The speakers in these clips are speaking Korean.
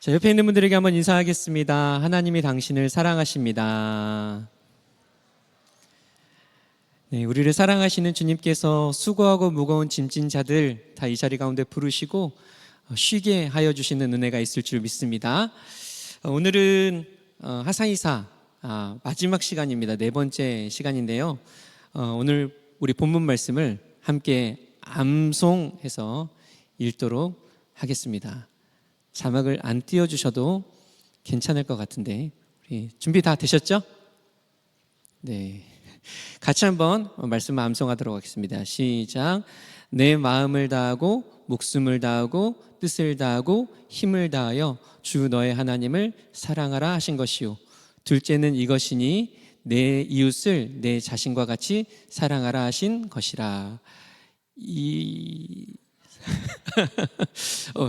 자, 옆에 있는 분들에게 한번 인사하겠습니다. 하나님이 당신을 사랑하십니다. 네, 우리를 사랑하시는 주님께서 수고하고 무거운 짐진 자들 다 이 자리 가운데 부르시고 쉬게 하여 주시는 은혜가 있을 줄 믿습니다. 오늘은 하사이사 마지막 시간입니다. 네 번째 시간인데요. 오늘 우리 본문 말씀을 함께 암송해서 읽도록 하겠습니다. 자막을 안 띄워주셔도 괜찮을 것 같은데 우리 준비 다 되셨죠? 네, 같이 한번 말씀 암송하도록 하겠습니다. 시작. 내 마음을 다하고 목숨을 다하고 뜻을 다하고 힘을 다하여 주 너의 하나님을 사랑하라 하신 것이요 둘째는 이것이니 내 이웃을 내 자신과 같이 사랑하라 하신 것이라.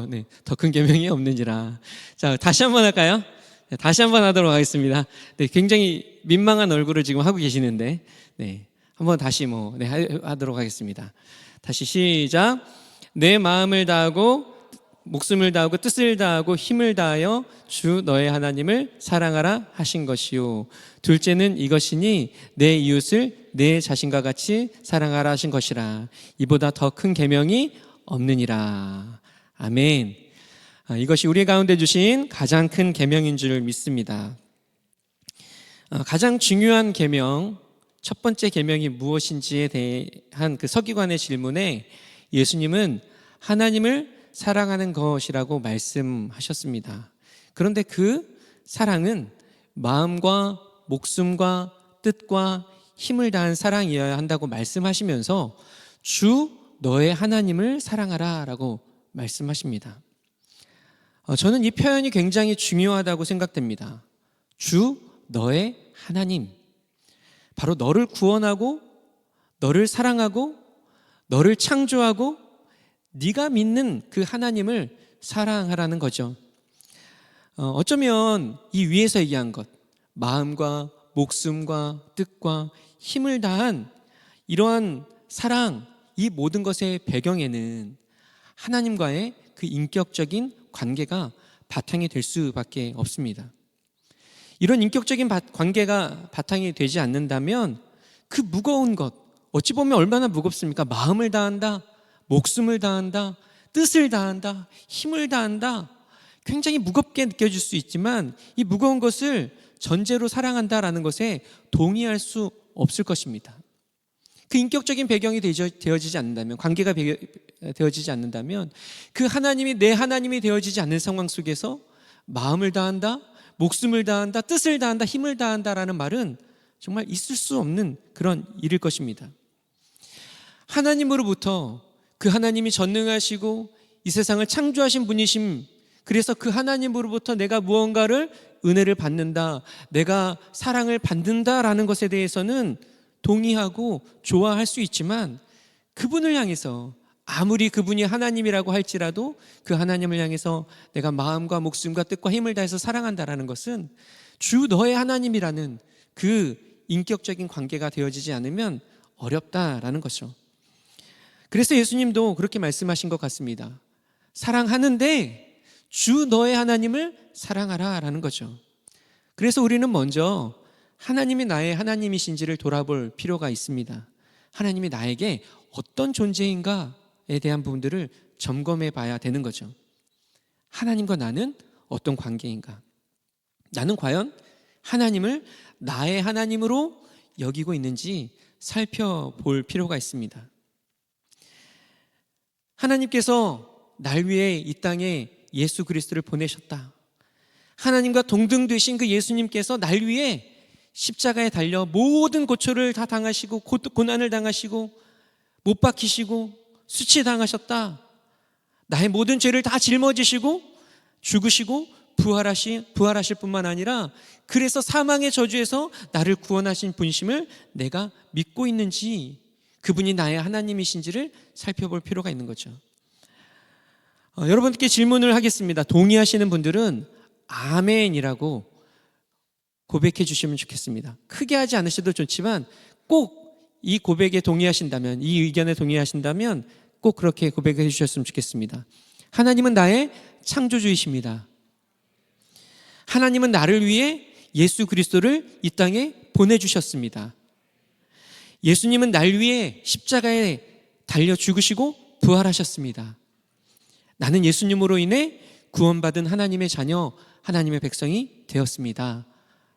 네, 더 큰 계명이 없는지라. 자, 다시 한번 할까요? 다시 한번 하도록 하겠습니다. 네, 굉장히 민망한 얼굴을 지금 하고 계시는데, 네, 한번 다시 하도록 하겠습니다. 다시 시작. 내 마음을 다하고 목숨을 다하고 뜻을 다하고 힘을 다하여 주 너의 하나님을 사랑하라 하신 것이요 둘째는 이것이니 내 이웃을 내 자신과 같이 사랑하라 하신 것이라. 이보다 더 큰 계명이 없느니라. 아멘. 이것이 우리 가운데 주신 가장 큰 계명인 줄 믿습니다. 가장 중요한 계명, 첫 번째 계명이 무엇인지에 대한 그 서기관의 질문에 예수님은 하나님을 사랑하는 것이라고 말씀하셨습니다. 그런데 그 사랑은 마음과 목숨과 뜻과 힘을 다한 사랑이어야 한다고 말씀하시면서 주 너의 하나님을 사랑하라 라고 말씀하십니다. 저는 이 표현이 굉장히 중요하다고 생각됩니다. 주 너의 하나님, 바로 너를 구원하고 너를 사랑하고 너를 창조하고 네가 믿는 그 하나님을 사랑하라는 거죠. 어쩌면 이 위에서 얘기한 것, 마음과 목숨과 뜻과 힘을 다한 이러한 사랑, 이 모든 것의 배경에는 하나님과의 그 인격적인 관계가 바탕이 될 수밖에 없습니다. 이런 인격적인 관계가 바탕이 되지 않는다면 그 무거운 것, 어찌 보면 얼마나 무겁습니까? 마음을 다한다, 목숨을 다한다, 뜻을 다한다, 힘을 다한다. 굉장히 무겁게 느껴질 수 있지만 이 무거운 것을 전제로 사랑한다라는 것에 동의할 수 없을 것입니다. 그 인격적인 배경이 되어지지 않는다면, 관계가 되어지지 않는다면 그 하나님이 내 하나님이 되어지지 않는 상황 속에서 마음을 다한다, 목숨을 다한다, 뜻을 다한다, 힘을 다한다라는 말은 정말 있을 수 없는 그런 일일 것입니다. 하나님으로부터 그 하나님이 전능하시고 이 세상을 창조하신 분이심, 그래서 그 하나님으로부터 내가 무언가를 은혜를 받는다, 내가 사랑을 받는다라는 것에 대해서는 동의하고 좋아할 수 있지만 그분을 향해서 아무리 그분이 하나님이라고 할지라도 그 하나님을 향해서 내가 마음과 목숨과 뜻과 힘을 다해서 사랑한다라는 것은 주 너의 하나님이라는 그 인격적인 관계가 되어지지 않으면 어렵다라는 것이죠. 그래서 예수님도 그렇게 말씀하신 것 같습니다. 사랑하는데 주 너의 하나님을 사랑하라라는 거죠. 그래서 우리는 먼저 하나님이 나의 하나님이신지를 돌아볼 필요가 있습니다. 하나님이 나에게 어떤 존재인가에 대한 부분들을 점검해 봐야 되는 거죠. 하나님과 나는 어떤 관계인가? 나는 과연 하나님을 나의 하나님으로 여기고 있는지 살펴볼 필요가 있습니다. 하나님께서 날 위해 이 땅에 예수 그리스도를 보내셨다. 하나님과 동등 되신 그 예수님께서 날 위해 십자가에 달려 모든 고초를 다 당하시고 고난을 당하시고 못 박히시고 수치당하셨다. 나의 모든 죄를 다 짊어지시고 죽으시고 부활하실 뿐만 아니라 그래서 사망의 저주에서 나를 구원하신 분심을 내가 믿고 있는지, 그분이 나의 하나님이신지를 살펴볼 필요가 있는 거죠. 여러분께 질문을 하겠습니다. 동의하시는 분들은 아멘이라고 고백해 주시면 좋겠습니다. 크게 하지 않으셔도 좋지만 꼭 이 고백에 동의하신다면, 이 의견에 동의하신다면 꼭 그렇게 고백해 주셨으면 좋겠습니다. 하나님은 나의 창조주이십니다. 하나님은 나를 위해 예수 그리스도를 이 땅에 보내주셨습니다. 예수님은 날 위해 십자가에 달려 죽으시고 부활하셨습니다. 나는 예수님으로 인해 구원받은 하나님의 자녀, 하나님의 백성이 되었습니다.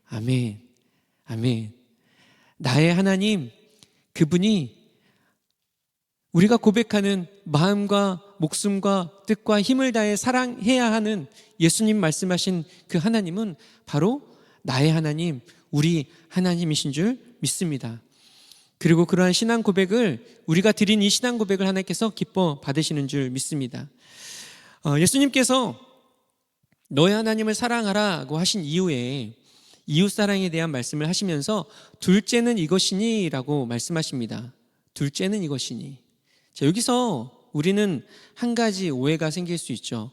아멘. 아멘. 나의 하나님, 그분이 우리가 고백하는 마음과 목숨과 뜻과 힘을 다해 사랑해야 하는 예수님 말씀하신 그 하나님은 바로 나의 하나님, 우리 하나님이신 줄 믿습니다. 그리고 그러한 신앙 고백을, 우리가 드린 이 신앙 고백을 하나님께서 기뻐 받으시는 줄 믿습니다. 예수님께서 너의 하나님을 사랑하라고 하신 이후에 이웃사랑에 대한 말씀을 하시면서 둘째는 이것이니 라고 말씀하십니다. 둘째는 이것이니. 자, 여기서 우리는 한 가지 오해가 생길 수 있죠.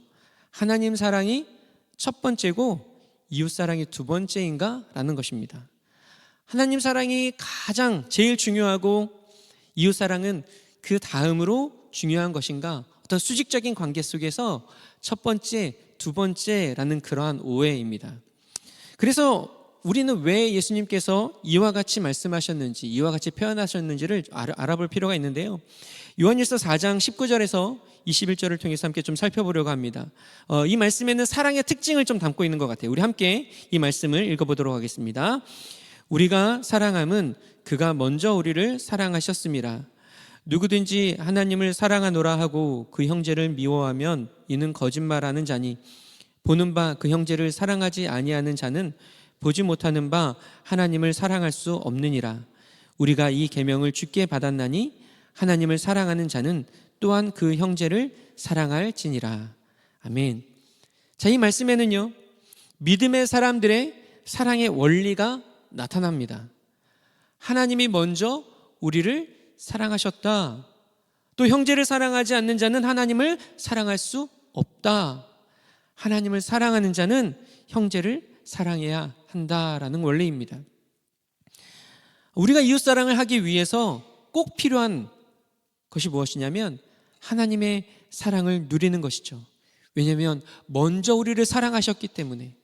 하나님 사랑이 첫 번째고 이웃사랑이 두 번째인가? 라는 것입니다. 하나님 사랑이 가장 제일 중요하고 이웃사랑은 그 다음으로 중요한 것인가? 어떤 수직적인 관계 속에서 첫 번째, 두 번째라는 그러한 오해입니다. 그래서 우리는 왜 예수님께서 이와 같이 말씀하셨는지, 이와 같이 표현하셨는지를 알아볼 필요가 있는데요. 요한일서 4장 19절에서 21절을 통해서 함께 좀 살펴보려고 합니다. 이 말씀에는 사랑의 특징을 좀 담고 있는 것 같아요. 우리 함께 이 말씀을 읽어보도록 하겠습니다. 우리가 사랑함은 그가 먼저 우리를 사랑하셨습니다. 누구든지 하나님을 사랑하노라 하고 그 형제를 미워하면 이는 거짓말하는 자니 보는 바 그 형제를 사랑하지 아니하는 자는 보지 못하는 바 하나님을 사랑할 수 없느니라. 우리가 이 계명을 주께 받았나니 하나님을 사랑하는 자는 또한 그 형제를 사랑할지니라. 아멘. 자, 이 말씀에는요, 믿음의 사람들의 사랑의 원리가 나타납니다. 하나님이 먼저 우리를 사랑하셨다. 또 형제를 사랑하지 않는 자는 하나님을 사랑할 수 없다. 하나님을 사랑하는 자는 형제를 사랑해야 한다라는 원리입니다. 우리가 이웃사랑을 하기 위해서 꼭 필요한 것이 무엇이냐면 하나님의 사랑을 누리는 것이죠. 왜냐하면 먼저 우리를 사랑하셨기 때문에,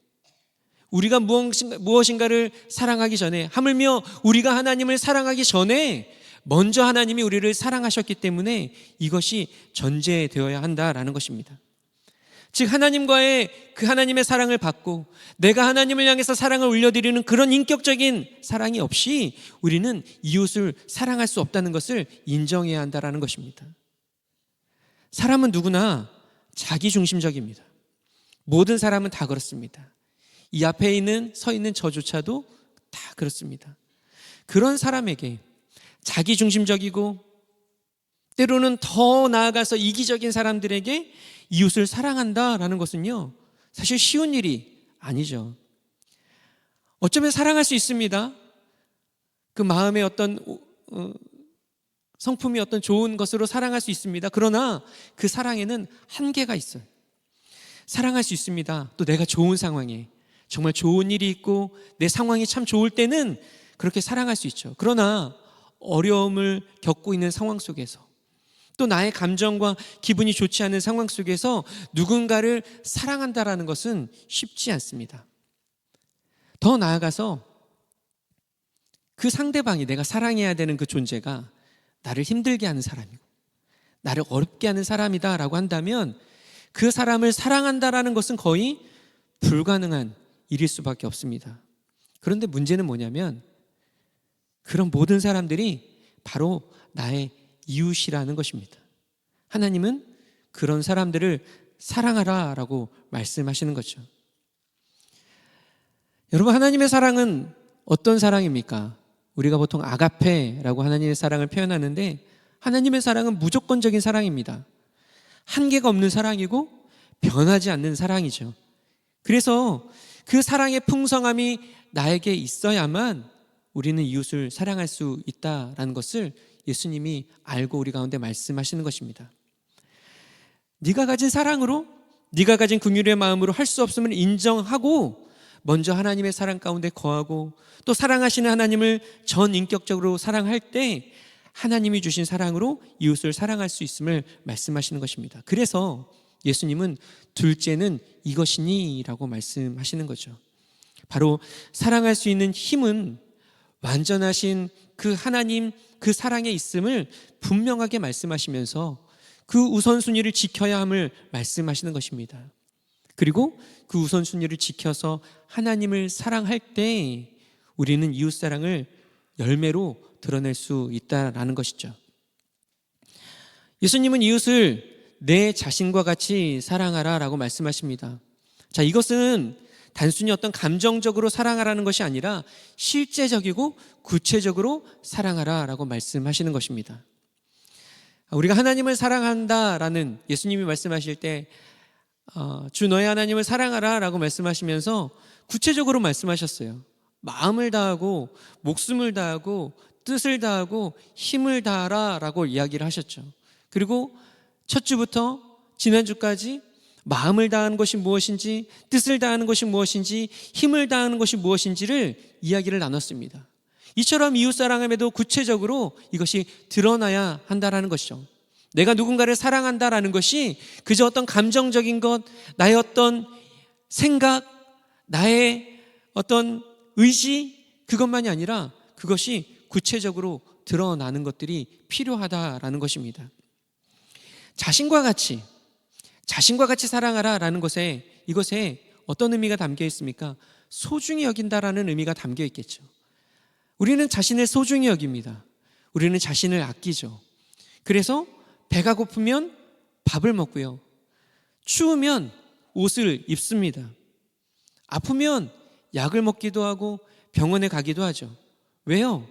우리가 무엇인가를 사랑하기 전에, 하물며 우리가 하나님을 사랑하기 전에 먼저 하나님이 우리를 사랑하셨기 때문에 이것이 전제되어야 한다라는 것입니다. 즉 하나님과의 그 하나님의 사랑을 받고 내가 하나님을 향해서 사랑을 올려드리는 그런 인격적인 사랑이 없이 우리는 이웃을 사랑할 수 없다는 것을 인정해야 한다는 것입니다. 사람은 누구나 자기중심적입니다. 모든 사람은 다 그렇습니다. 이 앞에 서 있는 저조차도 다 그렇습니다. 그런 사람에게 자기중심적이고 때로는 더 나아가서 이기적인 사람들에게 이웃을 사랑한다라는 것은요, 사실 쉬운 일이 아니죠. 어쩌면 사랑할 수 있습니다. 그 마음의 어떤 성품이 어떤 좋은 것으로 사랑할 수 있습니다. 그러나 그 사랑에는 한계가 있어요. 사랑할 수 있습니다. 또 내가 좋은 상황에, 정말 좋은 일이 있고 내 상황이 참 좋을 때는 그렇게 사랑할 수 있죠. 그러나 어려움을 겪고 있는 상황 속에서, 또 나의 감정과 기분이 좋지 않은 상황 속에서 누군가를 사랑한다라는 것은 쉽지 않습니다. 더 나아가서 그 상대방이, 내가 사랑해야 되는 그 존재가 나를 힘들게 하는 사람이고 나를 어렵게 하는 사람이다라고 한다면 그 사람을 사랑한다라는 것은 거의 불가능한 일일 수밖에 없습니다. 그런데 문제는 뭐냐면 그런 모든 사람들이 바로 나의 이웃이라는 것입니다. 하나님은 그런 사람들을 사랑하라라고 말씀하시는 거죠. 여러분, 하나님의 사랑은 어떤 사랑입니까? 우리가 보통 아가페라고 하나님의 사랑을 표현하는데 하나님의 사랑은 무조건적인 사랑입니다. 한계가 없는 사랑이고 변하지 않는 사랑이죠. 그래서 그 사랑의 풍성함이 나에게 있어야만 우리는 이웃을 사랑할 수 있다라는 것을 예수님이 알고 우리 가운데 말씀하시는 것입니다. 네가 가진 사랑으로, 네가 가진 긍휼의 마음으로 할 수 없음을 인정하고 먼저 하나님의 사랑 가운데 거하고 또 사랑하시는 하나님을 전인격적으로 사랑할 때 하나님이 주신 사랑으로 이웃을 사랑할 수 있음을 말씀하시는 것입니다. 그래서 예수님은 둘째는 이것이니 라고 말씀하시는 거죠. 바로 사랑할 수 있는 힘은 완전하신 그 하나님 그 사랑에 있음을 분명하게 말씀하시면서 그 우선순위를 지켜야 함을 말씀하시는 것입니다. 그리고 그 우선순위를 지켜서 하나님을 사랑할 때 우리는 이웃사랑을 열매로 드러낼 수 있다라는 것이죠. 예수님은 이웃을 내 자신과 같이 사랑하라 라고 말씀하십니다. 자, 이것은 단순히 어떤 감정적으로 사랑하라는 것이 아니라 실제적이고 구체적으로 사랑하라 라고 말씀하시는 것입니다. 우리가 하나님을 사랑한다라는 예수님이 말씀하실 때 주 너의 하나님을 사랑하라 라고 말씀하시면서 구체적으로 말씀하셨어요. 마음을 다하고 목숨을 다하고 뜻을 다하고 힘을 다하라 라고 이야기를 하셨죠. 그리고 첫 주부터 지난주까지 마음을 다하는 것이 무엇인지, 뜻을 다하는 것이 무엇인지, 힘을 다하는 것이 무엇인지를 이야기를 나눴습니다. 이처럼 이웃사랑함에도 구체적으로 이것이 드러나야 한다라는 것이죠. 내가 누군가를 사랑한다라는 것이 그저 어떤 감정적인 것, 나의 어떤 생각, 나의 어떤 의지, 그것만이 아니라 그것이 구체적으로 드러나는 것들이 필요하다라는 것입니다. 자신과 같이 사랑하라라는 것에 이것에 어떤 의미가 담겨 있습니까? 소중히 여긴다라는 의미가 담겨 있겠죠. 우리는 자신을 소중히 여깁니다. 우리는 자신을 아끼죠. 그래서 배가 고프면 밥을 먹고요. 추우면 옷을 입습니다. 아프면 약을 먹기도 하고 병원에 가기도 하죠. 왜요?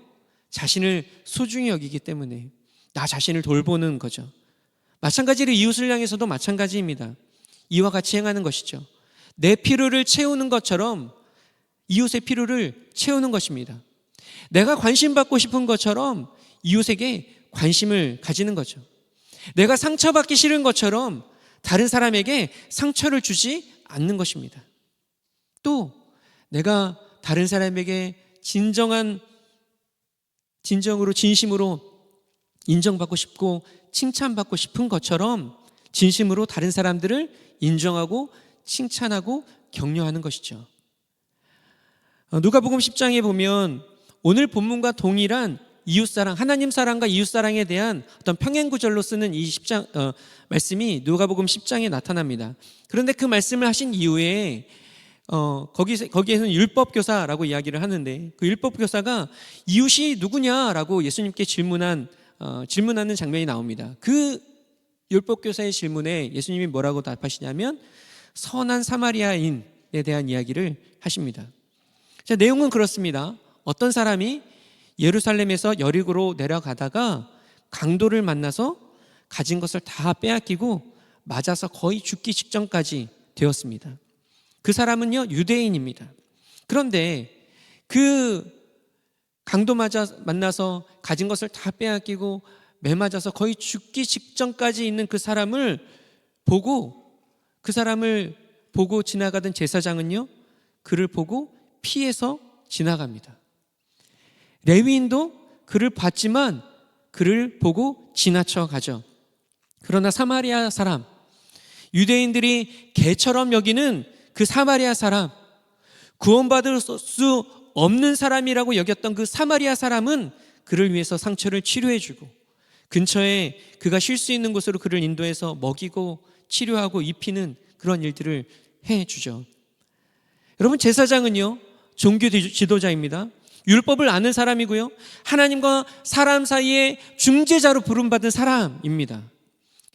자신을 소중히 여기기 때문에 나 자신을 돌보는 거죠. 마찬가지로 이웃을 향해서도 마찬가지입니다. 이와 같이 행하는 것이죠. 내 필요를 채우는 것처럼 이웃의 필요를 채우는 것입니다. 내가 관심받고 싶은 것처럼 이웃에게 관심을 가지는 거죠. 내가 상처받기 싫은 것처럼 다른 사람에게 상처를 주지 않는 것입니다. 또 내가 다른 사람에게 진정으로 진심으로 인정받고 싶고 칭찬받고 싶은 것처럼 진심으로 다른 사람들을 인정하고 칭찬하고 격려하는 것이죠. 누가복음 10장에 보면 오늘 본문과 동일한 이웃사랑, 하나님 사랑과 이웃사랑에 대한 어떤 평행구절로 쓰는 이 10장 말씀이 누가복음 10장에 나타납니다. 그런데 그 말씀을 하신 이후에 거기에서는 율법교사라고 이야기를 하는데 그 율법교사가 이웃이 누구냐라고 예수님께 질문하는 장면이 나옵니다. 그 율법교사의 질문에 예수님이 뭐라고 답하시냐면 선한 사마리아인에 대한 이야기를 하십니다. 자, 내용은 그렇습니다. 어떤 사람이 예루살렘에서 여리고로 내려가다가 강도를 만나서 가진 것을 다 빼앗기고 맞아서 거의 죽기 직전까지 되었습니다. 그 사람은요, 유대인입니다. 그런데 그 강도 만나서 가진 것을 다 빼앗기고 매 맞아서 거의 죽기 직전까지 있는 그 사람을 보고 지나가던 제사장은요, 그를 보고 피해서 지나갑니다. 레위인도 그를 봤지만 그를 보고 지나쳐 가죠. 그러나 사마리아 사람, 유대인들이 개처럼 여기는 그 사마리아 사람, 구원받을 수 없는 사람이라고 여겼던 그 사마리아 사람은 그를 위해서 상처를 치료해주고 근처에 그가 쉴 수 있는 곳으로 그를 인도해서 먹이고 치료하고 입히는 그런 일들을 해주죠. 여러분, 제사장은요, 종교 지도자입니다. 율법을 아는 사람이고요, 하나님과 사람 사이의 중재자로 부름받은 사람입니다.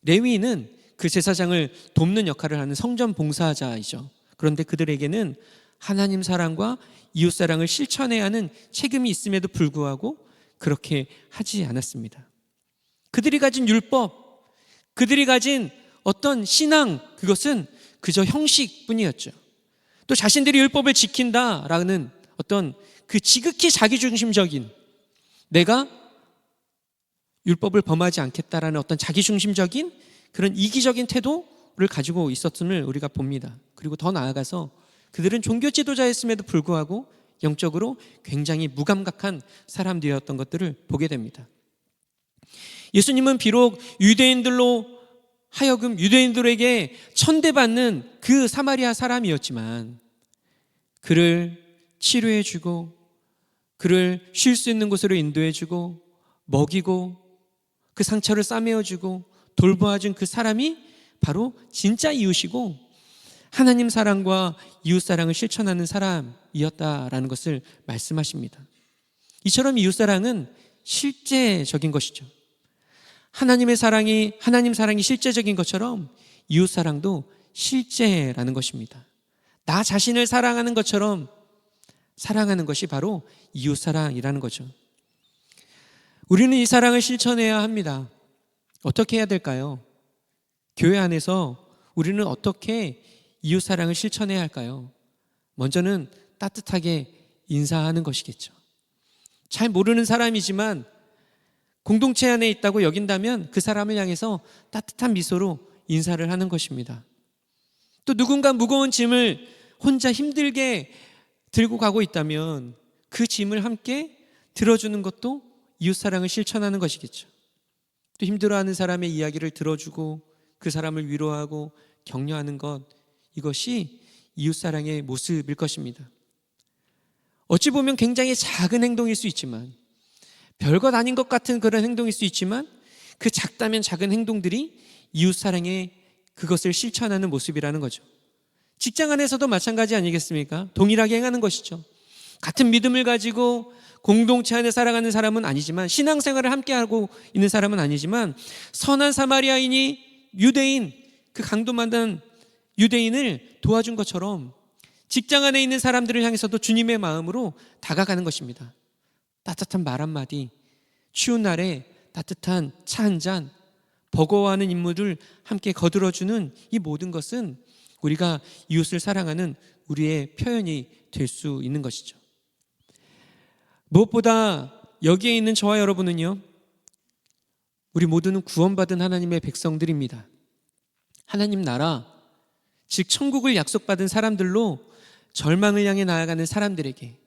레위인은 그 제사장을 돕는 역할을 하는 성전 봉사자이죠. 그런데 그들에게는 하나님 사랑과 이웃 사랑을 실천해야 하는 책임이 있음에도 불구하고 그렇게 하지 않았습니다. 그들이 가진 율법, 그들이 가진 어떤 신앙, 그것은 그저 형식뿐이었죠. 또 자신들이 율법을 지킨다라는 어떤 그 지극히 자기중심적인, 내가 율법을 범하지 않겠다라는 어떤 자기중심적인 그런 이기적인 태도를 가지고 있었음을 우리가 봅니다. 그리고 더 나아가서 그들은 종교 지도자였음에도 불구하고 영적으로 굉장히 무감각한 사람들이었던 것들을 보게 됩니다. 예수님은 비록 유대인들로 하여금 유대인들에게 천대받는 그 사마리아 사람이었지만 그를 치료해주고 그를 쉴 수 있는 곳으로 인도해주고 먹이고 그 상처를 싸매어주고 돌보아준 그 사람이 바로 진짜 이웃이고 하나님 사랑과 이웃 사랑을 실천하는 사람이었다라는 것을 말씀하십니다. 이처럼 이웃 사랑은 실제적인 것이죠. 하나님 사랑이 실제적인 것처럼 이웃 사랑도 실제라는 것입니다. 나 자신을 사랑하는 것처럼 사랑하는 것이 바로 이웃 사랑이라는 거죠. 우리는 이 사랑을 실천해야 합니다. 어떻게 해야 될까요? 교회 안에서 우리는 어떻게 이웃 사랑을 실천해야 할까요? 먼저는 따뜻하게 인사하는 것이겠죠. 잘 모르는 사람이지만 공동체 안에 있다고 여긴다면 그 사람을 향해서 따뜻한 미소로 인사를 하는 것입니다. 또 누군가 무거운 짐을 혼자 힘들게 들고 가고 있다면 그 짐을 함께 들어주는 것도 이웃사랑을 실천하는 것이겠죠. 또 힘들어하는 사람의 이야기를 들어주고 그 사람을 위로하고 격려하는 것, 이것이 이웃사랑의 모습일 것입니다. 어찌 보면 굉장히 작은 행동일 수 있지만, 별것 아닌 것 같은 그런 행동일 수 있지만, 그 작다면 작은 행동들이 이웃사랑의 그것을 실천하는 모습이라는 거죠. 직장 안에서도 마찬가지 아니겠습니까? 동일하게 행하는 것이죠. 같은 믿음을 가지고 공동체 안에 살아가는 사람은 아니지만, 신앙생활을 함께하고 있는 사람은 아니지만, 선한 사마리아인이 유대인, 그 강도만한 유대인을 도와준 것처럼 직장 안에 있는 사람들을 향해서도 주님의 마음으로 다가가는 것입니다. 따뜻한 말 한마디, 추운 날에 따뜻한 차 한 잔, 버거워하는 인물을 함께 거들어주는 이 모든 것은 우리가 이웃을 사랑하는 우리의 표현이 될 수 있는 것이죠. 무엇보다 여기에 있는 저와 여러분은요, 우리 모두는 구원받은 하나님의 백성들입니다. 하나님 나라, 즉 천국을 약속받은 사람들로 절망을 향해 나아가는 사람들에게,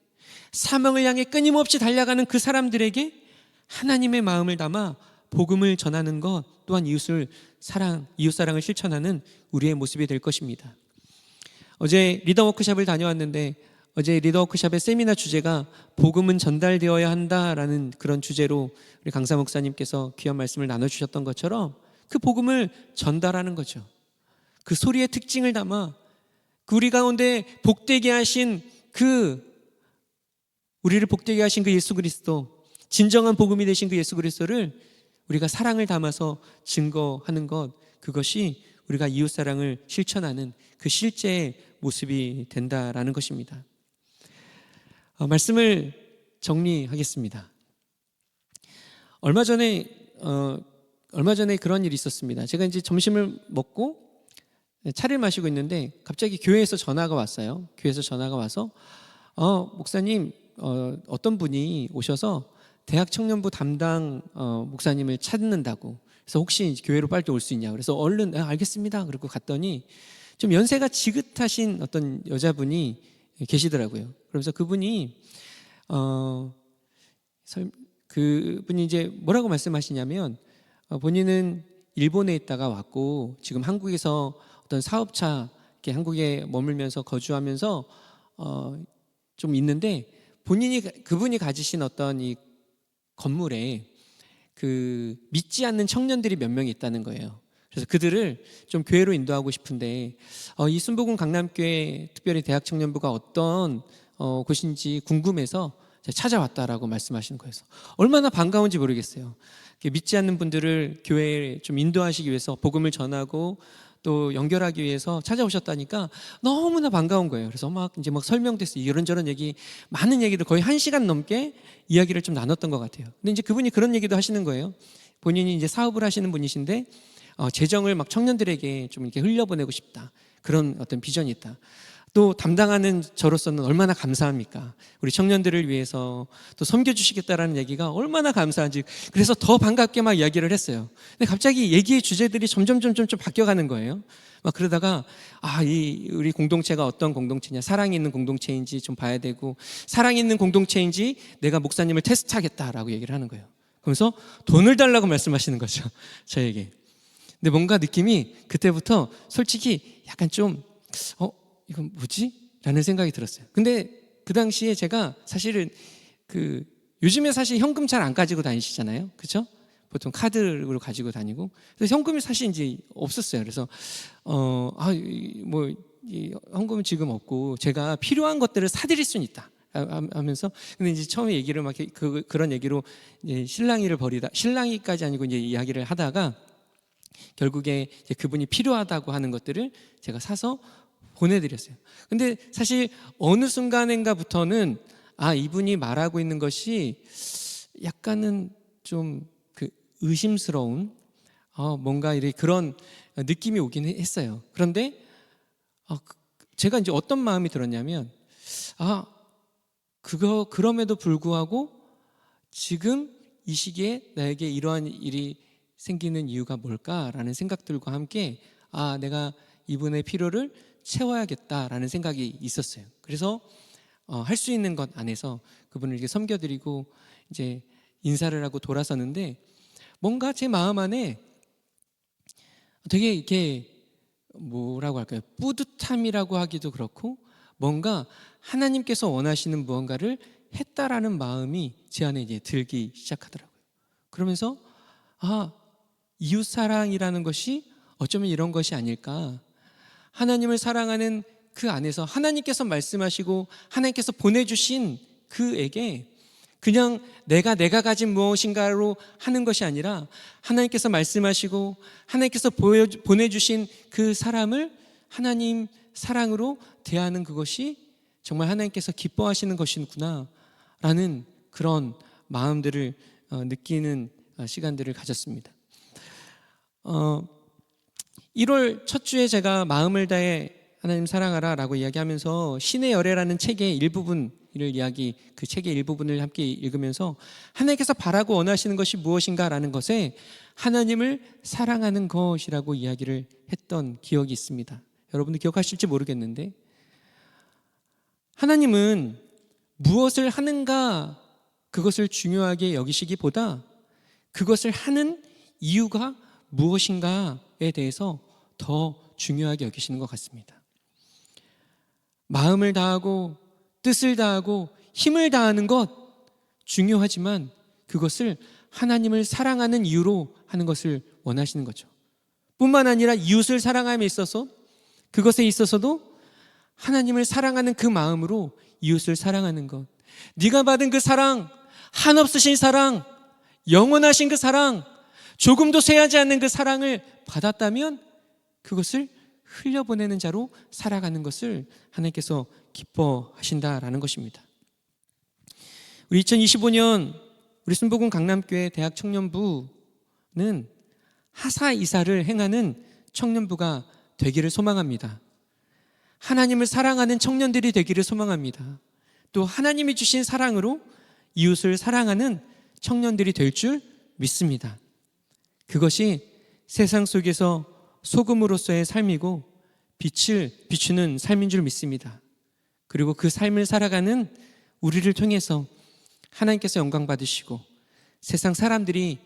사망을 향해 끊임없이 달려가는 그 사람들에게 하나님의 마음을 담아 복음을 전하는 것 또한 이웃사랑을 실천하는 우리의 모습이 될 것입니다. 어제 리더 워크숍을 다녀왔는데, 어제 리더 워크숍의 세미나 주제가 복음은 전달되어야 한다라는 그런 주제로 우리 강사 목사님께서 귀한 말씀을 나눠주셨던 것처럼 그 복음을 전달하는 거죠. 그 소리의 특징을 담아 그 우리 가운데 복되게 하신 우리를 복되게 하신 그 예수 그리스도, 진정한 복음이 되신 그 예수 그리스도를 우리가 사랑을 담아서 증거하는 것, 그것이 우리가 이웃사랑을 실천하는 그 실제의 모습이 된다라는 것입니다. 말씀을 정리하겠습니다. 얼마 전에 그런 일이 있었습니다. 제가 이제 점심을 먹고 차를 마시고 있는데 갑자기 교회에서 전화가 왔어요. 교회에서 전화가 와서 목사님, 어떤 분이 오셔서 대학 청년부 담당 목사님을 찾는다고, 그래서 혹시 교회로 빨리 올 수 있냐, 그래서 얼른 알겠습니다 그러고 갔더니 좀 연세가 지긋하신 어떤 여자분이 계시더라고요. 그러면서 그분이 이제 뭐라고 말씀하시냐면, 본인은 일본에 있다가 왔고 지금 한국에서 어떤 사업차 이렇게 한국에 머물면서 거주하면서 좀 있는데, 그분이 가지신 어떤 이 건물에 그 믿지 않는 청년들이 몇 명이 있다는 거예요. 그래서 그들을 좀 교회로 인도하고 싶은데 이 순복음 강남교회 특별히 대학 청년부가 어떤 곳인지 궁금해서 찾아왔다라고 말씀하시는 거예요. 얼마나 반가운지 모르겠어요. 믿지 않는 분들을 교회에 좀 인도하시기 위해서, 복음을 전하고 또 연결하기 위해서 찾아오셨다니까 너무나 반가운 거예요. 그래서 막 설명됐어요. 이런저런 얘기, 많은 얘기를 거의 1시간 넘게 이야기를 좀 나눴던 것 같아요. 근데 이제 그분이 그런 얘기도 하시는 거예요. 본인이 이제 사업을 하시는 분이신데 재정을 막 청년들에게 좀 이렇게 흘려보내고 싶다, 그런 어떤 비전이 있다. 또 담당하는 저로서는 얼마나 감사합니까? 우리 청년들을 위해서 또 섬겨주시겠다라는 얘기가 얼마나 감사한지, 그래서 더 반갑게 막 이야기를 했어요. 근데 갑자기 얘기의 주제들이 점점 바뀌어가는 거예요. 막 그러다가 우리 공동체가 어떤 공동체냐, 사랑이 있는 공동체인지 좀 봐야 되고, 사랑이 있는 공동체인지 내가 목사님을 테스트하겠다라고 얘기를 하는 거예요. 그러면서 돈을 달라고 말씀하시는 거죠, 저에게. 근데 뭔가 느낌이 그때부터 솔직히 약간 좀 이건 뭐지? 라는 생각이 들었어요. 근데 그 당시에 제가 사실은 요즘에 사실 현금 잘 안 가지고 다니시잖아요, 그렇죠? 보통 카드로 가지고 다니고. 그래서 현금이 사실 이제 없었어요. 그래서 이 현금은 지금 없고 제가 필요한 것들을 사드릴 수는 있다 하면서, 근데 이제 처음에 얘기를 막 그런 얘기로 이제 신랑이까지 아니고 이제 이야기를 하다가 결국에 이제 그분이 필요하다고 하는 것들을 제가 사서 보내드렸어요. 근데 사실 어느 순간인가부터는 이분이 말하고 있는 것이 약간은 좀 의심스러운 뭔가 이렇게 그런 느낌이 오긴 했어요. 그런데 제가 이제 어떤 마음이 들었냐면, 그럼에도 불구하고 지금 이 시기에 나에게 이러한 일이 생기는 이유가 뭘까라는 생각들과 함께 내가 이분의 필요를 채워야겠다라는 생각이 있었어요. 그래서 할 수 있는 것 안에서 그분을 이렇게 섬겨드리고 이제 인사를 하고 돌아섰는데, 뭔가 제 마음 안에 되게 이렇게 뭐라고 할까요? 뿌듯함이라고 하기도 그렇고, 뭔가 하나님께서 원하시는 무언가를 했다라는 마음이 제 안에 이제 들기 시작하더라고요. 그러면서 이웃 사랑이라는 것이 어쩌면 이런 것이 아닐까. 하나님을 사랑하는 그 안에서 하나님께서 말씀하시고 하나님께서 보내주신 그에게 그냥 내가 가진 무엇인가로 하는 것이 아니라, 하나님께서 말씀하시고 하나님께서 보내주신 그 사람을 하나님 사랑으로 대하는 그것이 정말 하나님께서 기뻐하시는 것이구나 라는 그런 마음들을 느끼는 시간들을 가졌습니다. 1월 첫 주에 제가 마음을 다해 하나님 사랑하라 라고 이야기하면서 신의 열애라는 책의 일부분을 그 책의 일부분을 함께 읽으면서 하나님께서 바라고 원하시는 것이 무엇인가 라는 것에 하나님을 사랑하는 것이라고 이야기를 했던 기억이 있습니다. 여러분도 기억하실지 모르겠는데, 하나님은 무엇을 하는가 그것을 중요하게 여기시기보다 그것을 하는 이유가 무엇인가에 대해서 더 중요하게 여기시는 것 같습니다. 마음을 다하고 뜻을 다하고 힘을 다하는 것 중요하지만, 그것을 하나님을 사랑하는 이유로 하는 것을 원하시는 거죠. 뿐만 아니라 이웃을 사랑함에 있어서, 그것에 있어서도 하나님을 사랑하는 그 마음으로 이웃을 사랑하는 것, 네가 받은 그 사랑, 한없으신 사랑, 영원하신 그 사랑, 조금도 쇠하지 않는 그 사랑을 받았다면 그것을 흘려보내는 자로 살아가는 것을 하나님께서 기뻐하신다라는 것입니다. 우리 2025년 우리 순복음 강남교회 대학 청년부는 하사 이사를 행하는 청년부가 되기를 소망합니다. 하나님을 사랑하는 청년들이 되기를 소망합니다. 또 하나님이 주신 사랑으로 이웃을 사랑하는 청년들이 될 줄 믿습니다. 그것이 세상 속에서 소금으로서의 삶이고 빛을 비추는 삶인 줄 믿습니다. 그리고 그 삶을 살아가는 우리를 통해서 하나님께서 영광 받으시고 세상 사람들이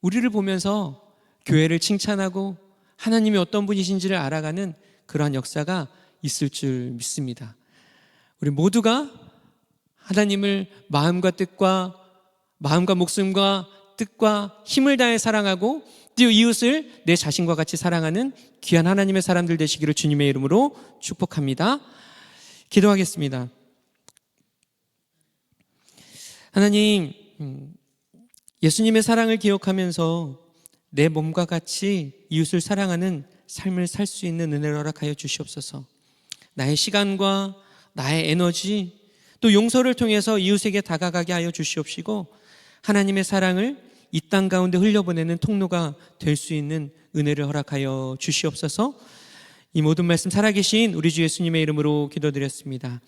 우리를 보면서 교회를 칭찬하고 하나님이 어떤 분이신지를 알아가는 그러한 역사가 있을 줄 믿습니다. 우리 모두가 하나님을 마음과 목숨과 뜻과 힘을 다해 사랑하고 또 이웃을 내 자신과 같이 사랑하는 귀한 하나님의 사람들 되시기를 주님의 이름으로 축복합니다. 기도하겠습니다. 하나님, 예수님의 사랑을 기억하면서 내 몸과 같이 이웃을 사랑하는 삶을 살 수 있는 은혜를 허락하여 주시옵소서. 나의 시간과 나의 에너지 또 용서를 통해서 이웃에게 다가가게 하여 주시옵시고 하나님의 사랑을 이 땅 가운데 흘려보내는 통로가 될 수 있는 은혜를 허락하여 주시옵소서. 이 모든 말씀 살아계신 우리 주 예수님의 이름으로 기도드렸습니다.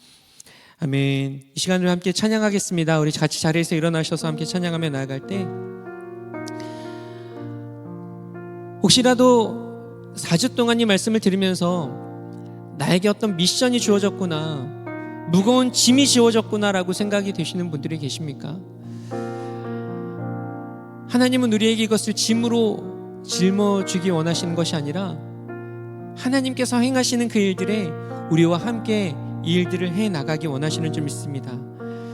아멘. 이 시간을 함께 찬양하겠습니다. 우리 같이 자리에서 일어나셔서 함께 찬양하며 나아갈 때 혹시라도 4주 동안 이 말씀을 들으면서 나에게 어떤 미션이 주어졌구나, 무거운 짐이 지워졌구나라고 생각이 되시는 분들이 계십니까? 하나님은 우리에게 이것을 짐으로 짊어주기 원하시는 것이 아니라 하나님께서 행하시는 그 일들에 우리와 함께 이 일들을 해 나가기 원하시는 줄 믿습니다.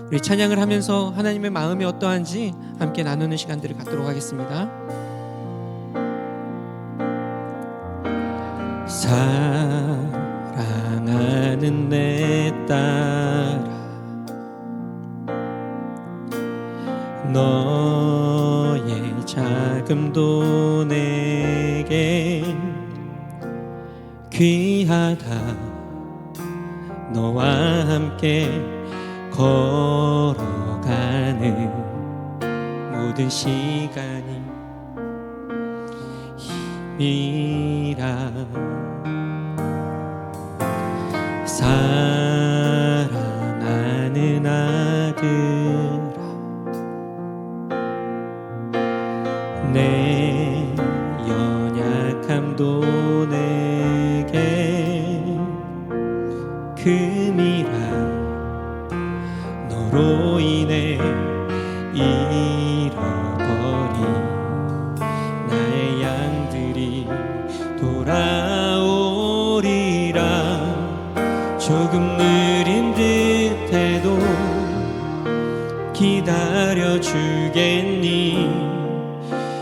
우리 찬양을 하면서 하나님의 마음이 어떠한지 함께 나누는 시간들을 갖도록 하겠습니다. 사랑하는 내 딸아, 너의 자금도 내게 귀하다. 너와 함께 걸어가는 모든 시간이 힘이라. 사랑하는 아들아, 내 연약함도 내게 금이라. 너로 인해 잃어버린 나의 양들이 돌아오리라. 조금 느린 듯해도 기다려주겠니?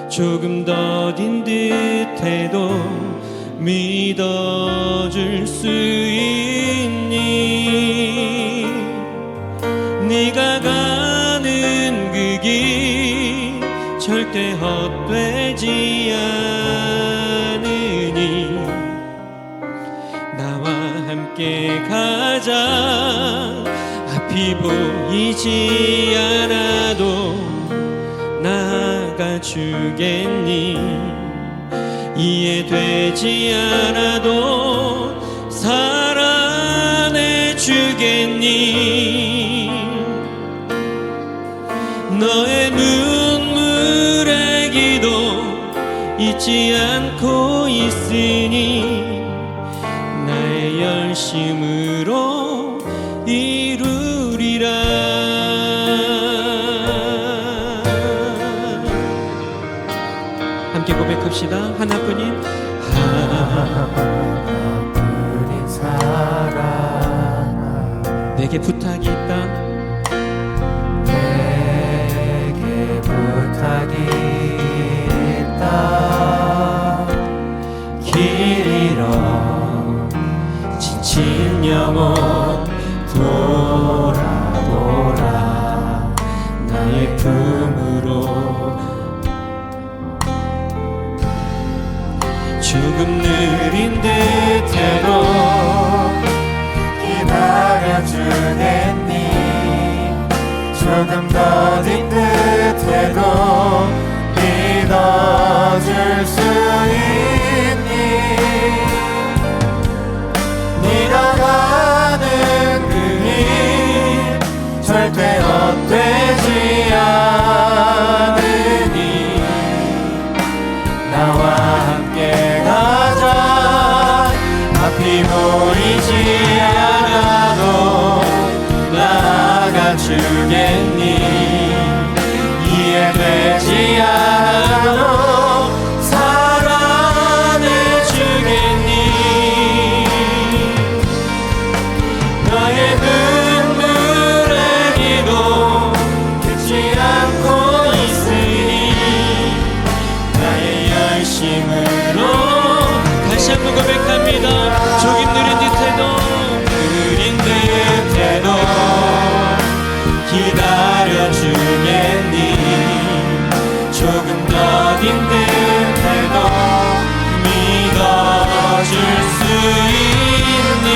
조금 더딘 듯해도 믿어줄 수 있니? 네가 가는 그 길 절대 헛되지 않으니 나와 함께 가자. 앞이 보이지 않아도 나아가주겠니? 이해되지 않아도 사랑해주겠니? 너의 눈물의 기도 잊지 않고 있으니 나의 열심으로 이루리라. 함께 고백합시다. 하나뿐인 사랑, 내게 부탁이 있다. 내게 부탁이 있다. 길 잃어 지친 영혼 돌아오라. 나의 품으로 조금 느린 듯해도 기다려주겠니? 조금 더딘 듯해도 믿어줄 수 있니? 네가 가는 그 길 절대 헛되지 않으니 나와 함께 가자. 앞이 보이지 않아도 나아가주겠니? 이해되지 않아도 사랑해주겠니? 너의 눈물의 기도 듣지 않고 있으니 나의 열심으로. 다시 한번 고백합니다. 조금 느린 듯해도 기다려주겠니? 조금 더딘 듯해도 믿어줄 수 있니?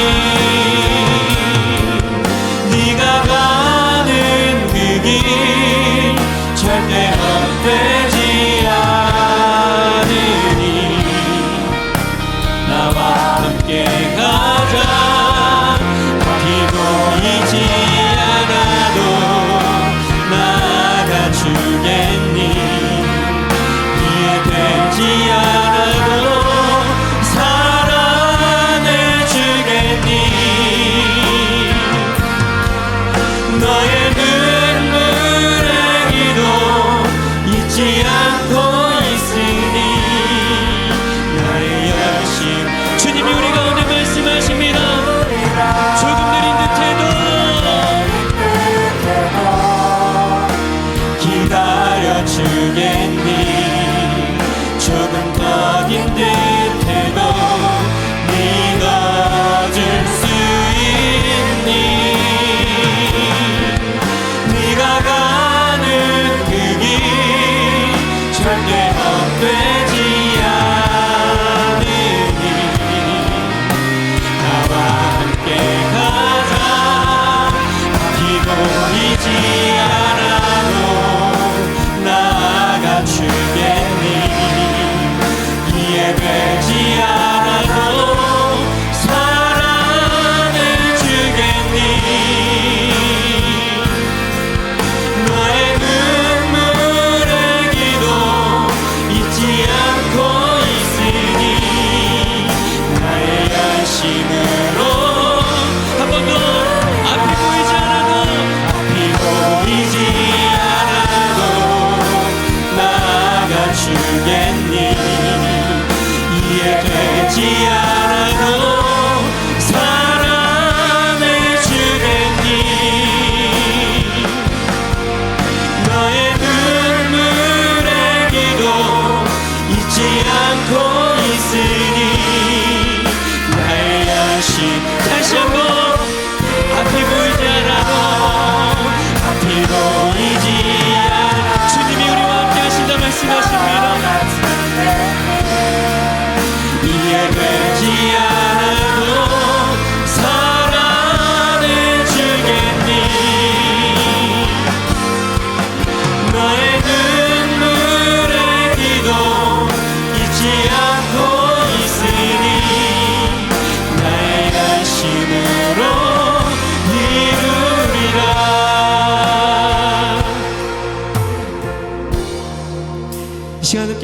네가 가는 그 길 절대 헛되지 않으니 나와 함께 가.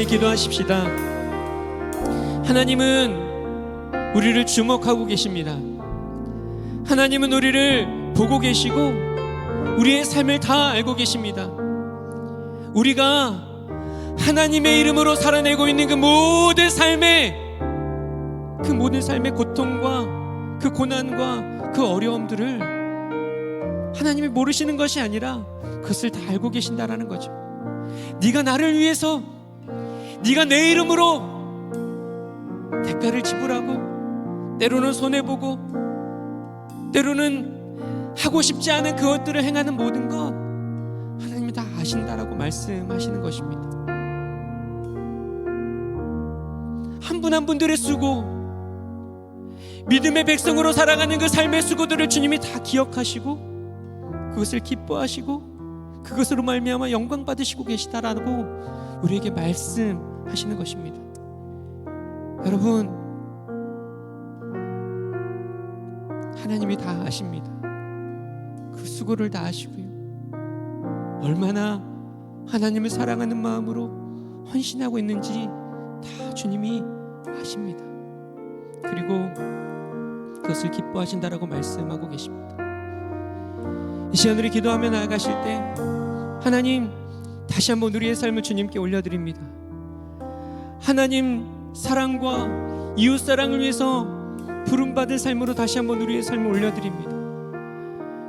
함께 기도하십시다. 하나님은 우리를 주목하고 계십니다. 하나님은 우리를 보고 계시고 우리의 삶을 다 알고 계십니다. 우리가 하나님의 이름으로 살아내고 있는 그 모든 삶의 고통과 그 고난과 그 어려움들을 하나님이 모르시는 것이 아니라 그것을 다 알고 계신다라는 거죠. 네가 나를 위해서, 네가 내 이름으로 대가를 지불하고 때로는 손해보고 때로는 하고 싶지 않은 그것들을 행하는 모든 것 하나님이 다 아신다라고 말씀하시는 것입니다. 한 분 한 분들의 수고, 믿음의 백성으로 살아가는 그 삶의 수고들을 주님이 다 기억하시고 그것을 기뻐하시고 그것으로 말미암아 영광 받으시고 계시다라고 우리에게 말씀하시는 것입니다. 여러분, 하나님이 다 아십니다. 그 수고를 다 아시고요, 얼마나 하나님을 사랑하는 마음으로 헌신하고 있는지 다 주님이 아십니다. 그리고 그것을 기뻐하신다라고 말씀하고 계십니다. 이 시간 우리 기도하며 나아가실 때 하나님, 다시 한번 우리의 삶을 주님께 올려드립니다. 하나님 사랑과 이웃사랑을 위해서 부름받을 삶으로 다시 한번 우리의 삶을 올려드립니다.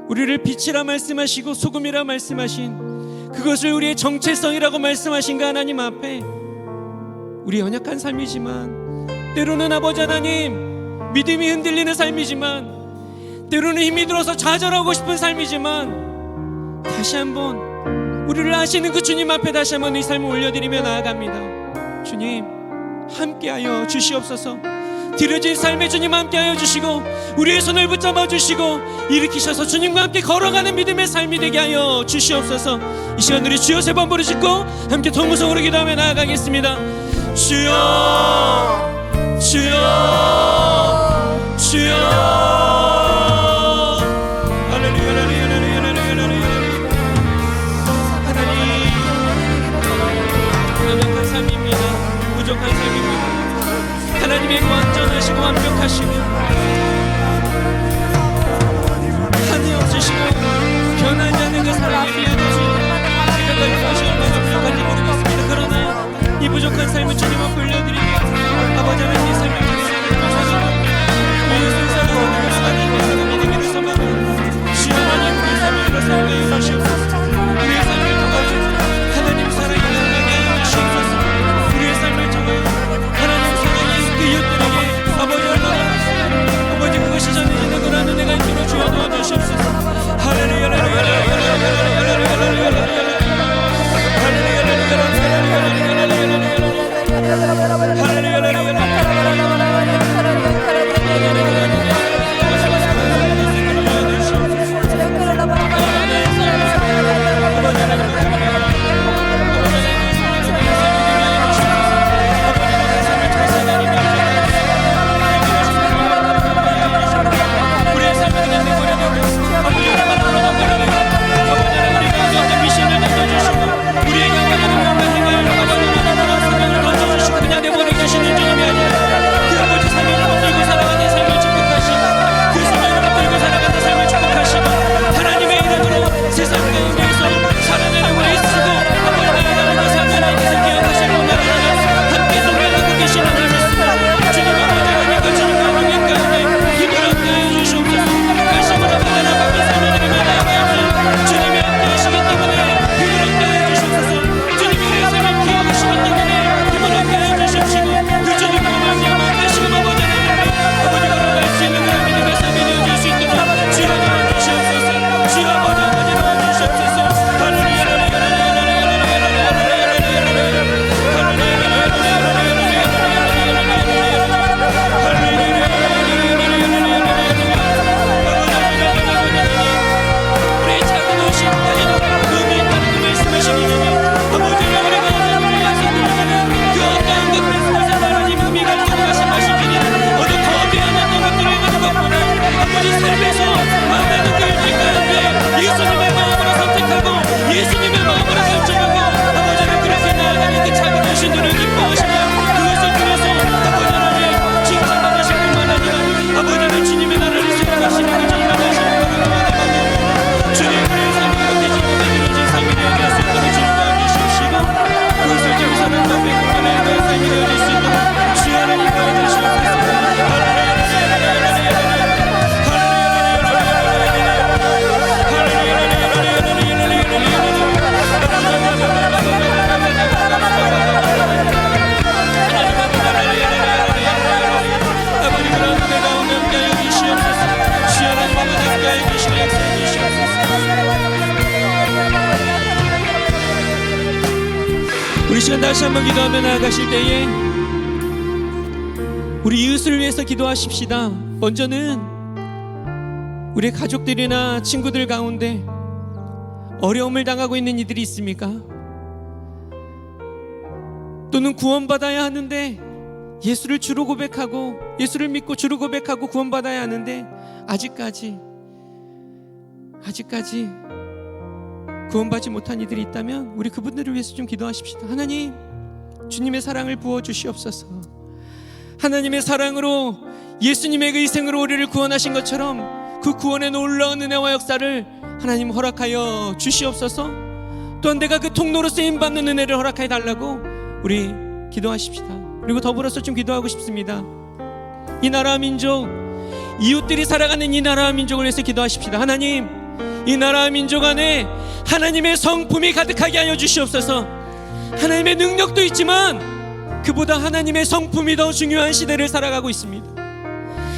우리를 빛이라 말씀하시고 소금이라 말씀하신 그것을 우리의 정체성이라고 말씀하신 그 하나님 앞에 우리 연약한 삶이지만, 때로는 아버지 하나님 믿음이 흔들리는 삶이지만, 때로는 힘이 들어서 좌절하고 싶은 삶이지만, 다시 한번 우리를 아시는 그 주님 앞에 다시 한번 이 삶을 올려드리며 나아갑니다. 주님 함께하여 주시옵소서. 드려진 삶에 주님 함께하여 주시고 우리의 손을 붙잡아 주시고 일으키셔서 주님과 함께 걸어가는 믿음의 삶이 되게 하여 주시옵소서. 이 시간 우리 주여 세 번 부르짖고 함께 통성으로 기도하며 나아가겠습니다. 주여 주여 주여. 할렐루야 할렐루야 할렐루야 할렐루야. 하나님, 연약한 삶입니다. 부족한 삶입니다. 하나님의 완전하시고 완벽하시고 한이 없으시고 변하지 않는 그 사랑에 미안해 주님, 제가 무엇이 얼마나 부족한지 모르겠습니다. 그러나 이 부족한 삶을 주님 앞에 올려드리며 아버지 하나님 이 삶을 주시는 그 사랑을 이웃을 사랑하는 시간 다시 한번 기도하며 나아가실 때에 우리 이웃을 위해서 기도하십시다. 먼저는 우리 가족들이나 친구들 가운데 어려움을 당하고 있는 이들이 있습니까? 또는 구원받아야 하는데 예수를 주로 고백하고 예수를 믿고 주로 고백하고 구원받아야 하는데 아직까지 구원받지 못한 이들이 있다면 우리 그분들을 위해서 좀 기도하십시다. 하나님, 주님의 사랑을 부어주시옵소서. 하나님의 사랑으로 예수님의 그 희생으로 우리를 구원하신 것처럼 그 구원의 놀라운 은혜와 역사를 하나님 허락하여 주시옵소서. 또한 내가 그 통로로 쓰임받는 은혜를 허락하여 달라고 우리 기도하십시다. 그리고 더불어서 좀 기도하고 싶습니다. 이 나라와 민족, 이웃들이 살아가는 이 나라와 민족을 위해서 기도하십시다. 하나님, 이 나라와 민족 안에 하나님의 성품이 가득하게 하여 주시옵소서. 하나님의 능력도 있지만 그보다 하나님의 성품이 더 중요한 시대를 살아가고 있습니다.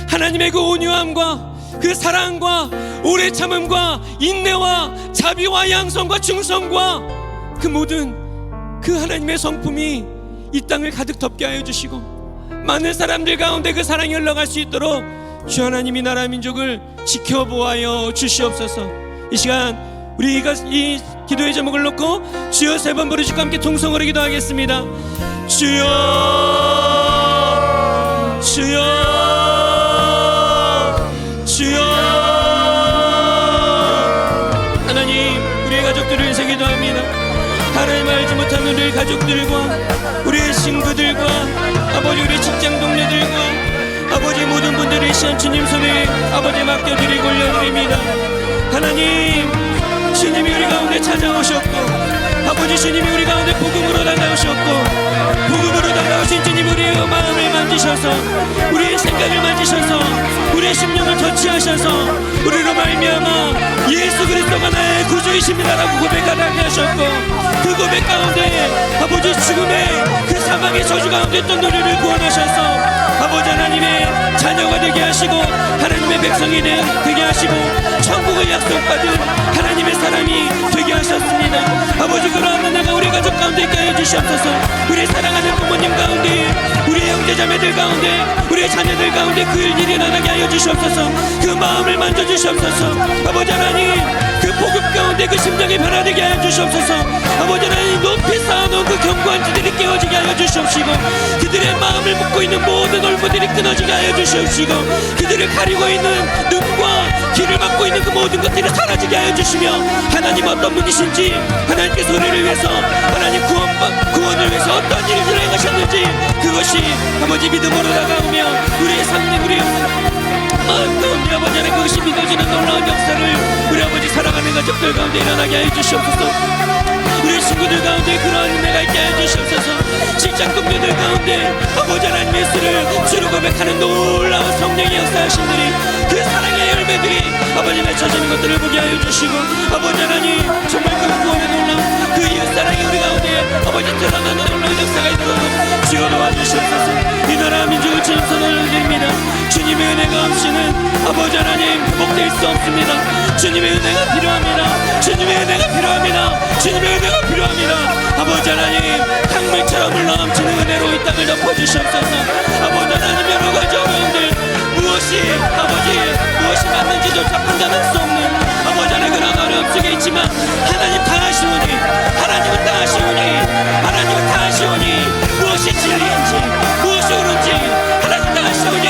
하나님의 그 온유함과 그 사랑과 오래 참음과 인내와 자비와 양성과 충성과 그 모든 그 하나님의 성품이 이 땅을 가득 덮게 하여 주시고 많은 사람들 가운데 그 사랑이 흘러갈 수 있도록 주 하나님이 나라 민족을 지켜보아여 주시옵소서. 이 시간 우리 이 기도의 제목을 놓고 주여 세 번 부르시고 함께 통성으로 기도하겠습니다. 주여, 주여, 주여. 하나님, 우리의 가족들을 위해서 기도합니다. 하나님 알지 못하는 우리의 가족들과 우리의 친구들과 아버지 우리 직장 동료들과 아버지 모든 분들을 이 시간 주님 손에 아버지 맡겨드리고 올려드립니다. 하나님, 주님이 우리 가운데 찾아오셨고 아버지 주님이 우리 가운데 복음으로 다가오셨고 복음으로 다가오신 주님 우리의 마음을 만지셔서 우리의 생각을 만지셔서 우리의 심령을 터치하셔서 우리로 말미암아 예수 그리스도가 나의 구주이십니다라고 고백하게 하셨고 그 고백 가운데 아버지 죽음의 그 사망의 저주 가운데 있던 우리를 구원하셔서 아버지 하나님의 자녀가 되게 하시고 하나님의 백성이 되게 하시고 천국을 약속받은 하나님의 사람이 되게 하셨습니다. 아버지 그러한 은혜가 우리 가족 가운데 있게 하여 주시옵소서. 우리 사랑하는 부모님 가운데 우리 형제자매들 가운데 우리 자녀들 가운데 그 일이 일어나게 하여 주시옵소서. 그 마음을 만져주시옵소서. 아버지 하나님 그 복음 가운데 그 심령이 변화되게 하여 주시옵소서. 아버지 하나님 높이 쌓아놓은 그 견고한 지들이 깨어지게 하여 주시옵시고 그들의 마음을 묶고 있는 모든 얼굴들이 끊어지게 하여 주시옵시고 그들을 가리고 있는 눈과 귀를 막고 있는 그 모든 것들이 사라지게 하여 주시며 하나님 어떤 분이신지 하나님께서 우리를 위해서 하나님 구원을 위해서 어떤 일을 행하셨는지 그것이 아버지 믿음으로 다가오며 우리의 삶 우리의 마음 가운데 아버지 하나님 그것이 믿어지는 놀라운 역사를 우리 아버지 사랑하는 가족들 가운데 일어나게 하여 주시옵소서. 우리 친구들 가운데 그러한 은혜가 있게 하여 주시옵소서. 직장 동료들 가운데 아버지 하나님 예수를 주로 고백하는 놀라운 성령의 역사하신들이 그 사랑의 열매들이 아버지 맺혀지는 것들을 보게 하여 주시고 아버지 하나님 정말 그 구원의 놀라운 그 이웃사랑이 우리 가운데 아버지 드러나는 놀라운 역사가 있도록 주여 도와주시옵소서. 이 나라 민족을 주님 손을 올립니다. 주님의 은혜가 없이는 아버지 하나님 회복될 수 없습니다. 주님의 은혜가 필요합니다. 주님의 은혜가 필요합니다. 주님의 은혜가 필요합니다. 아버지 하나님 강물처럼 흘러넘치는 은혜로 이 땅을 덮어주시옵소서. 아버지 하나님 여러 가지 어려움들 무엇이 맞는지조차 판단할 수 없는 아버지 하나님 그런 어려움 속에 있지만 하나님 다 아시오니 하나님은 다 아시오니 하나님은 다 아시오니 무엇이 진리인지 무엇이 옳은지 하나님 다 아시오니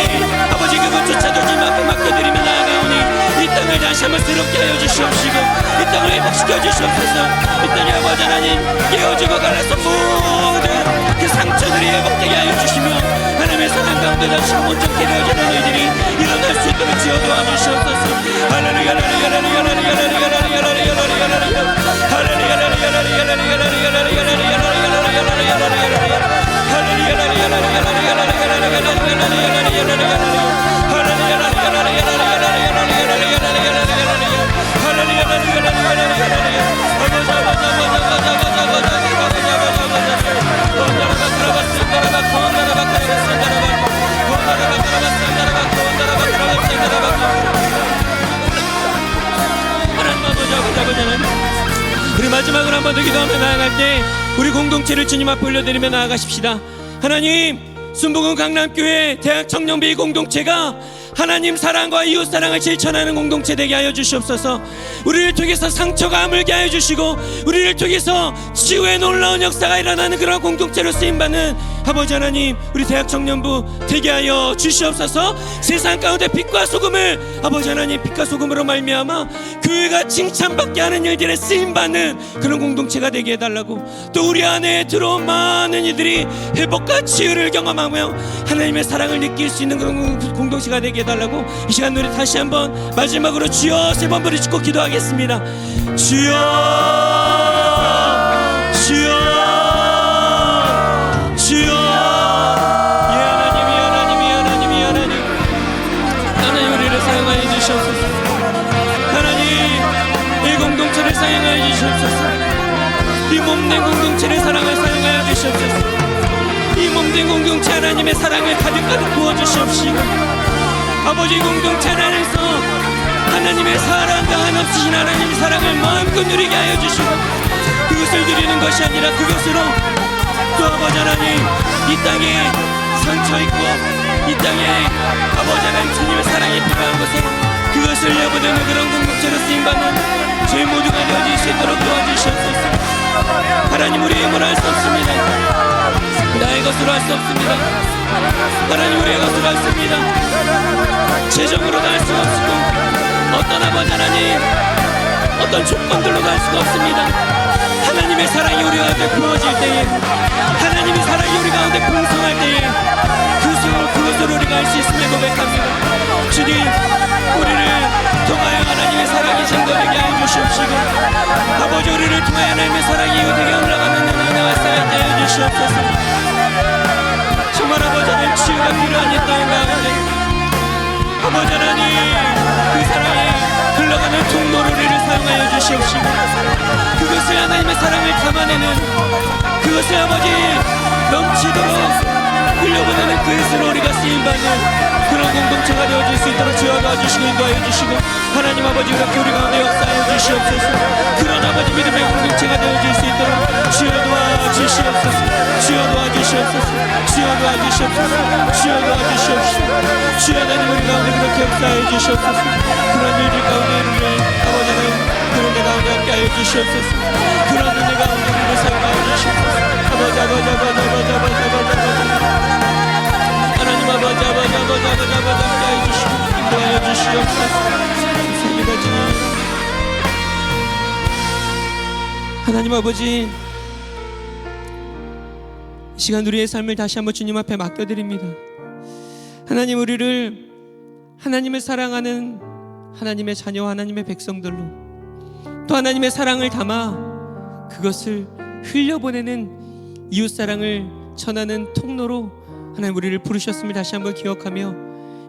아버지 그것조차도 지금 앞에 맡겨드리며 나아가오니 이 땅을 다시 한번 새롭게 하여 주시옵시고 이 땅을 회복시켜 주시옵소서. 이 땅에 아버지 하나님 깨어지고 갈라서 모든 그 상처들이 회복되게 하여 주시며 하나님의 사랑 가운데 다시 한번 온전케 되어지는 일들이 일어날 수 있도록 지어 도와주시옵소서. 할렐루야 할렐루야 할렐루야 할렐루야 할렐루야 할렐루야 할렐루야 우리 마지막으로 한 번 더 기도하며 나아갈 때 우리 공동체를 주님 앞에 올려드리며 나아가십시다. 하나님, 순복음 강남교회 대학 청년비 공동체가 하나님 사랑과 이웃 사랑을 실천하는 공동체 되게 하여 주시옵소서. 우리를 통해서 상처가 아물게 하여 주시고, 우리를 통해서 치유의 놀라운 역사가 일어나는 그런 공동체로 쓰임받는 아버지 하나님, 우리 대학 청년부 되게 하여 주시옵소서. 세상 가운데 빛과 소금을, 아버지 하나님, 빛과 소금으로 말미암아 교회가 칭찬받게 하는 일들에 쓰임받는 그런 공동체가 되게 해달라고, 또 우리 안에 들어온 많은 이들이 회복과 치유를 경험하며 하나님의 사랑을 느낄 수 있는 그런 공동체가 되게 해달라고, 이 시간 우리 다시 한번 마지막으로 주여 세 번 부르짖고 기도하겠습니다. 주여, 주여, 주여. 이 하나님 우리를 사용하여 주시옵소서. 하나님, 이 공동체를 사용하여 주시옵소서. 이 몸된 공동체를 사용하여 주시옵소서. 이 몸된 공동체 하나님의 사랑을 가득가득 부어주시옵시고, 아버지 공동체 안에서 하나님의 사랑과 한없으신 하나님의 사랑을 마음껏 누리게 하여 주시고, 그것을 누리는 것이 아니라 그것으로 또 아버지 하나님, 이 땅에 상처 있고 이 땅에 아버지 하나님 주님의 사랑이 필요한 곳에 그것을 내보내는 그런 공동체로 쓰임받는 저희 모두가 되어질 수 있도록 도와주시옵소서. 하나님, 우리의 힘으로 할 수 없습니다. 나의 것으로 할 수 없습니다. 하나님, 우리의 것으로 할 수 없습니다. 재정으로도 할 수가 없고, 어떤 아버지 하나님, 어떤 조건들로도 할 수가 없습니다. 하나님의 사랑이 우리 가운데 부어질 때에, 하나님의 사랑이 우리 가운데 풍성할 때에 그것으로 우리가 할 수 있음을 고백합니다. 주님, 우리를 통하여 하나님의 사랑이 증거되게 하여 주시옵시고, 아버지, 우리를 통하여 하나님의 사랑이 이웃에게 흘러가는 은혜와 사랑이 하여 주시옵소서. 정말 아버지 하나님, 치유가 필요한 이 땅 가운데 아버지 하나님, 그 사랑이 흘러가는 통로를 우리를 사용하여 주시옵시고, 그것을 하나님의 사랑을 담아내는, 그것을 아버지 넘치도록 흘려보내는 그것으로 우리가 쓰임받는 그런 공동체가 되어질 수 있도록 주여 도와주시고 인도하여 주시고, 하나님 아버지, 그렇게 우리 가운데 역사하여 주시옵소서. 그런 아버지 믿음의 공동체가 되어질 수 있도록 주여 도와주시옵소서. 주여 도와주시옵소서. 주여 도와주시옵소서. 주여 도와주시옵소서. 주여 하나님, 우리 가운데 그렇게 역사하여 주시옵소서. 그런 일들 가운데 우리 아버지 하나님, 그런 데 가운데 함께 하여 주시옵소서. 그런 은혜 가운데 우리를 사용하여 주시옵소서. 아버지 하나님, 아버지 함께 하여 주시고 인도하여 주시옵소서. 감사합니다. 주님, 하나님 아버지, 이 시간 우리의 삶을 다시 한번 주님 앞에 맡겨드립니다. 하나님, 우리를 하나님을 사랑하는 하나님의 자녀, 하나님의 백성들로, 또 하나님의 사랑을 담아 그것을 흘려보내는 이웃사랑을 전하는 통로로 하나님 우리를 부르셨음을 다시 한번 기억하며,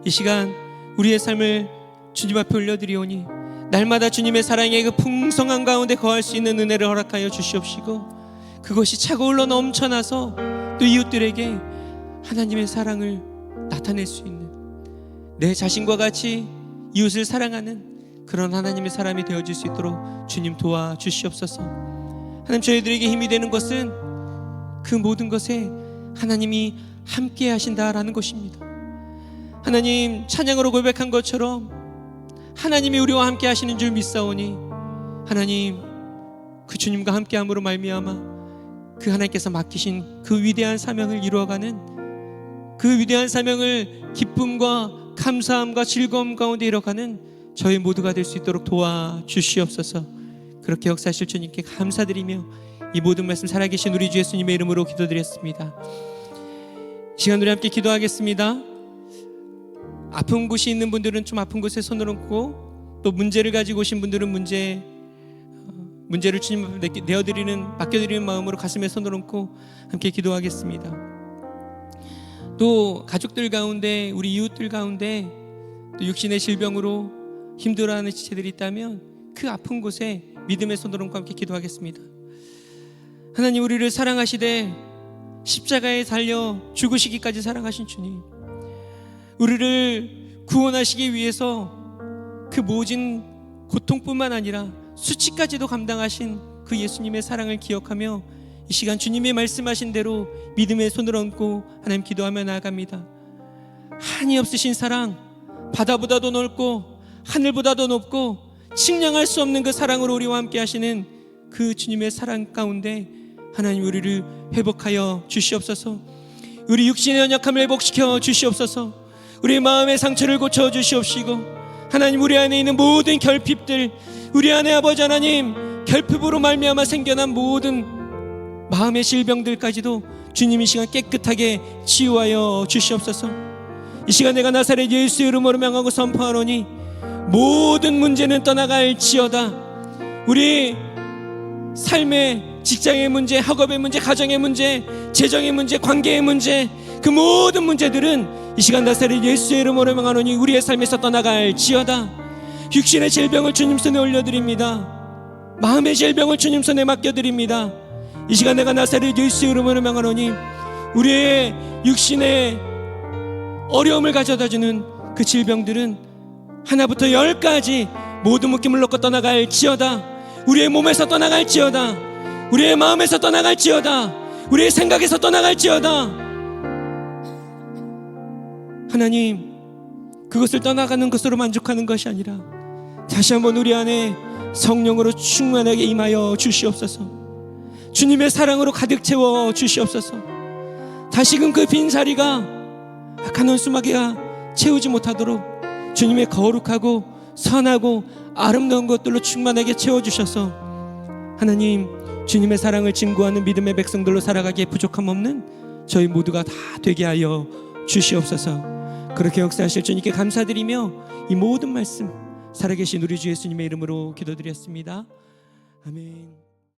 이 시간 우리의 삶을 주님 앞에 올려드리오니 날마다 주님의 사랑의 그 풍성한 가운데 거할 수 있는 은혜를 허락하여 주시옵시고, 그것이 차고 흘러 넘쳐나서 또 이웃들에게 하나님의 사랑을 나타낼 수 있는, 내 자신과 같이 이웃을 사랑하는 그런 하나님의 사람이 되어질 수 있도록 주님 도와주시옵소서. 하나님, 저희들에게 힘이 되는 것은 그 모든 것에 하나님이 함께 하신다라는 것입니다. 하나님, 찬양으로 고백한 것처럼 하나님이 우리와 함께 하시는 줄 믿사오니, 하나님, 그 주님과 함께함으로 말미암아 그 하나님께서 맡기신 그 위대한 사명을 이루어가는, 그 위대한 사명을 기쁨과 감사함과 즐거움 가운데 이뤄가는 저희 모두가 될 수 있도록 도와주시옵소서. 그렇게 역사하실 주님께 감사드리며 이 모든 말씀 살아계신 우리 주 예수님의 이름으로 기도드렸습니다. 시간 우리 함께 기도하겠습니다. 아픈 곳이 있는 분들은 좀 아픈 곳에 손을 얹고, 또 문제를 가지고 오신 분들은 문제를 주님 앞에 맡겨드리는 마음으로 가슴에 손을 얹고 함께 기도하겠습니다. 또 가족들 가운데, 우리 이웃들 가운데 또 육신의 질병으로 힘들어하는 지체들이 있다면 그 아픈 곳에 믿음의 손을 얹고 함께 기도하겠습니다. 하나님, 우리를 사랑하시되 십자가에 달려 죽으시기까지 사랑하신 주님, 우리를 구원하시기 위해서 그 모진 고통뿐만 아니라 수치까지도 감당하신 그 예수님의 사랑을 기억하며 이 시간 주님의 말씀하신 대로 믿음의 손을 얹고 하나님 기도하며 나아갑니다. 한이 없으신 사랑, 바다보다도 넓고 하늘보다도 높고 측량할 수 없는 그 사랑으로 우리와 함께 하시는 그 주님의 사랑 가운데 하나님 우리를 회복하여 주시옵소서. 우리 육신의 연약함을 회복시켜 주시옵소서. 우리 마음의 상처를 고쳐 주시옵시고 하나님 우리 안에 있는 모든 결핍들, 우리 안에 아버지 하나님 결핍으로 말미암아 생겨난 모든 마음의 질병들까지도 주님 이 시간 깨끗하게 치유하여 주시옵소서. 이 시간 내가 나사렛 예수의 이름으로 명하고 선포하노니 모든 문제는 떠나갈지어다. 우리 삶의 직장의 문제, 학업의 문제, 가정의 문제, 재정의 문제, 관계의 문제, 그 모든 문제들은 이 시간 나사렛 예수의 이름으로 명하노니 우리의 삶에서 떠나갈지어다. 육신의 질병을 주님 손에 올려드립니다. 마음의 질병을 주님 손에 맡겨드립니다. 이 시간 내가 나사렛 예수의 이름으로 명하노니 우리의 육신의 어려움을 가져다주는 그 질병들은 하나부터 10까지 모든 묶임을 놓고 떠나갈지어다. 우리의 몸에서 떠나갈지어다. 우리의 마음에서 떠나갈지어다. 우리의 생각에서 떠나갈지어다. 하나님, 그것을 떠나가는 것으로 만족하는 것이 아니라 다시 한번 우리 안에 성령으로 충만하게 임하여 주시옵소서. 주님의 사랑으로 가득 채워 주시옵소서. 다시금 그 빈자리가 악한 원수마귀가 채우지 못하도록 주님의 거룩하고 선하고 아름다운 것들로 충만하게 채워주셔서 하나님 주님의 사랑을 증거하는 믿음의 백성들로 살아가기에 부족함 없는 저희 모두가 다 되게 하여 주시옵소서. 그렇게 역사하실 주님께 감사드리며 이 모든 말씀 살아계신 우리 주 예수님의 이름으로 기도드렸습니다. 아멘.